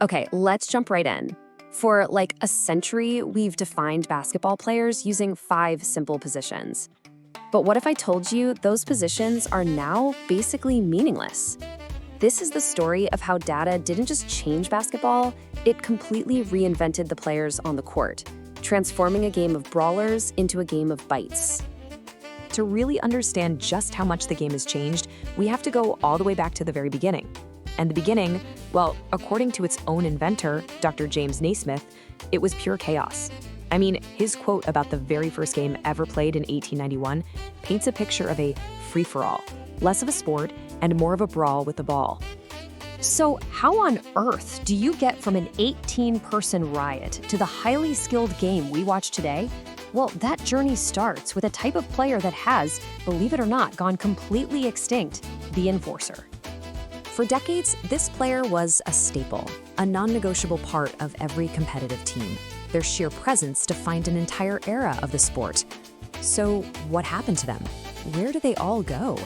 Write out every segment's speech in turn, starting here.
Okay, let's jump right in. For like a century, we've defined basketball players using 5 simple positions. But what if I told you those positions are now basically meaningless? This is the story of how data didn't just change basketball, it completely reinvented the players on the court, transforming a game of brawlers into a game of bites. To really understand just how much the game has changed, we have to go all the way back to the very beginning. And the beginning, well, according to its own inventor, Dr. James Naismith, it was pure chaos. I mean, his quote about the very first game ever played in 1891 paints a picture of a free-for-all, less of a sport and more of a brawl with the ball. So how on earth do you get from an 18-person riot to the highly skilled game we watch today? Well, that journey starts with a type of player that has, believe it or not, gone completely extinct, the enforcer. For decades, this player was a staple, a non-negotiable part of every competitive team. Their sheer presence defined an entire era of the sport. So what happened to them? Where do they all go?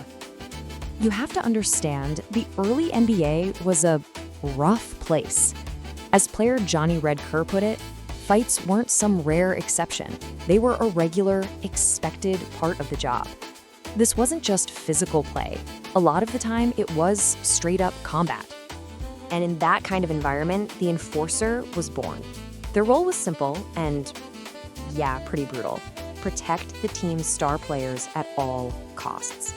You have to understand, the early NBA was a rough place. As player Johnny Red Kerr put it, fights weren't some rare exception. They were a regular, expected part of the job. This wasn't just physical play. A lot of the time, it was straight-up combat. And in that kind of environment, the enforcer was born. Their role was simple and, yeah, pretty brutal. Protect the team's star players at all costs.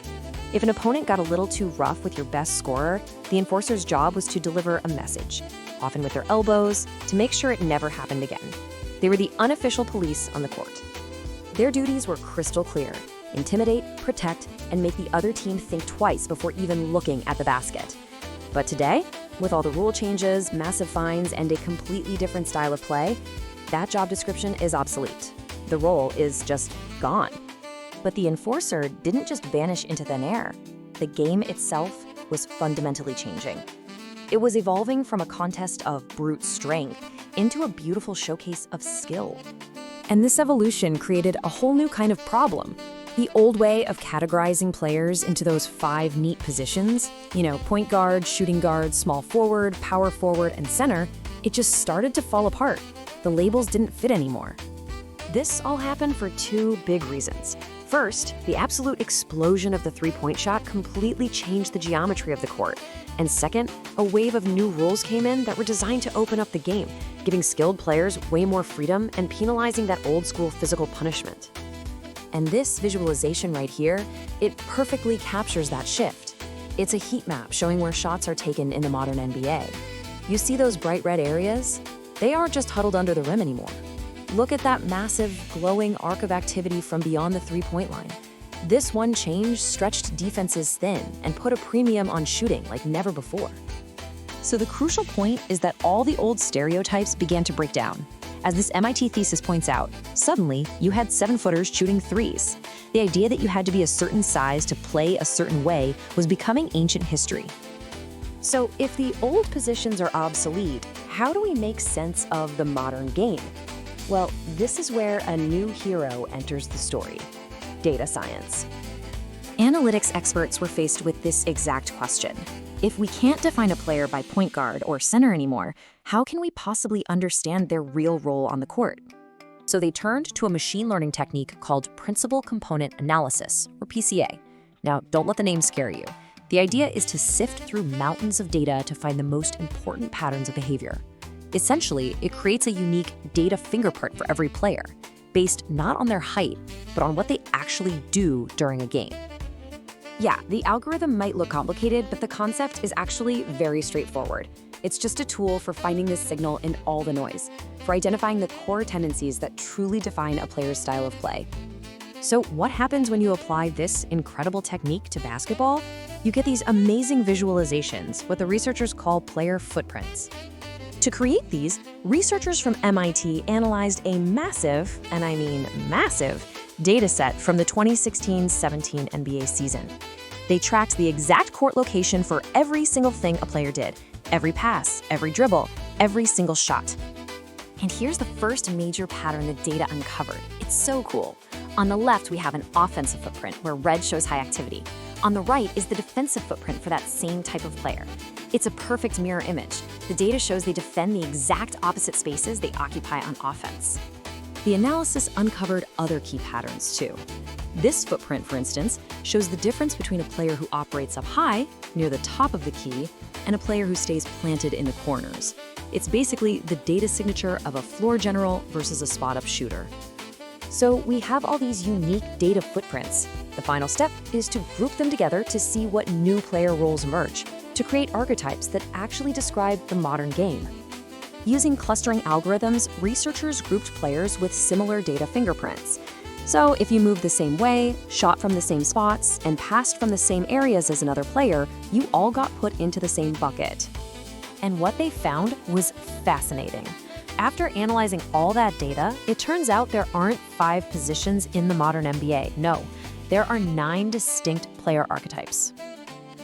If an opponent got a little too rough with your best scorer, the enforcer's job was to deliver a message, often with their elbows, to make sure it never happened again. They were the unofficial police on the court. Their duties were crystal clear: intimidate, protect, and make the other team think twice before even looking at the basket. But today, with all the rule changes, massive fines, and a completely different style of play, that job description is obsolete. The role is just gone. But the enforcer didn't just vanish into thin air. The game itself was fundamentally changing. It was evolving from a contest of brute strength into a beautiful showcase of skill. And this evolution created a whole new kind of problem. The old way of categorizing players into those 5 neat positions, point guard, shooting guard, small forward, power forward, and center, it just started to fall apart. The labels didn't fit anymore. This all happened for 2 big reasons. First, the absolute explosion of the three-point shot completely changed the geometry of the court. And second, a wave of new rules came in that were designed to open up the game, giving skilled players way more freedom and penalizing that old-school physical punishment. And this visualization right here, it perfectly captures that shift. It's a heat map showing where shots are taken in the modern NBA. You see those bright red areas? They aren't just huddled under the rim anymore. Look at that massive, glowing arc of activity from beyond the three-point line. This one change stretched defenses thin and put a premium on shooting like never before. So the crucial point is that all the old stereotypes began to break down. As this MIT thesis points out, suddenly you had 7-footers shooting threes. The idea that you had to be a certain size to play a certain way was becoming ancient history. So if the old positions are obsolete, how do we make sense of the modern game? Well, this is where a new hero enters the story: data science. Analytics experts were faced with this exact question. If we can't define a player by point guard or center anymore, how can we possibly understand their real role on the court? So they turned to a machine learning technique called principal component analysis, or PCA. Now, don't let the name scare you. The idea is to sift through mountains of data to find the most important patterns of behavior. Essentially, it creates a unique data fingerprint for every player, based not on their height, but on what they actually do during a game. Yeah, the algorithm might look complicated, but the concept is actually very straightforward. It's just a tool for finding this signal in all the noise, for identifying the core tendencies that truly define a player's style of play. So what happens when you apply this incredible technique to basketball? You get these amazing visualizations, what the researchers call player footprints. To create these, researchers from MIT analyzed a massive, and I mean massive, data set from the 2016-17 NBA season. They tracked the exact court location for every single thing a player did, every pass, every dribble, every single shot. And here's the first major pattern the data uncovered. It's so cool. On the left, we have an offensive footprint where red shows high activity. On the right is the defensive footprint for that same type of player. It's a perfect mirror image. The data shows they defend the exact opposite spaces they occupy on offense. The analysis uncovered other key patterns too. This footprint, for instance, shows the difference between a player who operates up high, near the top of the key, and a player who stays planted in the corners. It's basically the data signature of a floor general versus a spot-up shooter. So we have all these unique data footprints. The final step is to group them together to see what new player roles emerge, to create archetypes that actually describe the modern game. Using clustering algorithms, researchers grouped players with similar data fingerprints. So if you moved the same way, shot from the same spots, and passed from the same areas as another player, you all got put into the same bucket. And what they found was fascinating. After analyzing all that data, it turns out there aren't 5 positions in the modern NBA. No, there are 9 distinct player archetypes.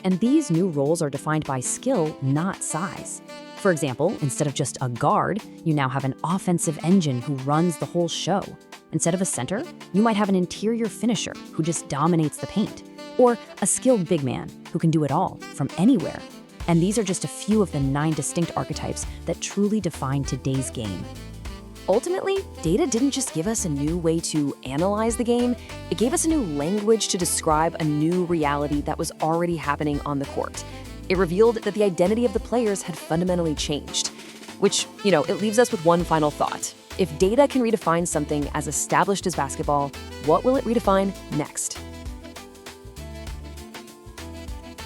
And these new roles are defined by skill, not size. For example, instead of just a guard, you now have an offensive engine who runs the whole show. Instead of a center, you might have an interior finisher who just dominates the paint. Or a skilled big man who can do it all, from anywhere. And these are just a few of the 9 distinct archetypes that truly define today's game. Ultimately, data didn't just give us a new way to analyze the game, it gave us a new language to describe a new reality that was already happening on the court. It revealed that the identity of the players had fundamentally changed. Which, it leaves us with one final thought. If data can redefine something as established as basketball, what will it redefine next?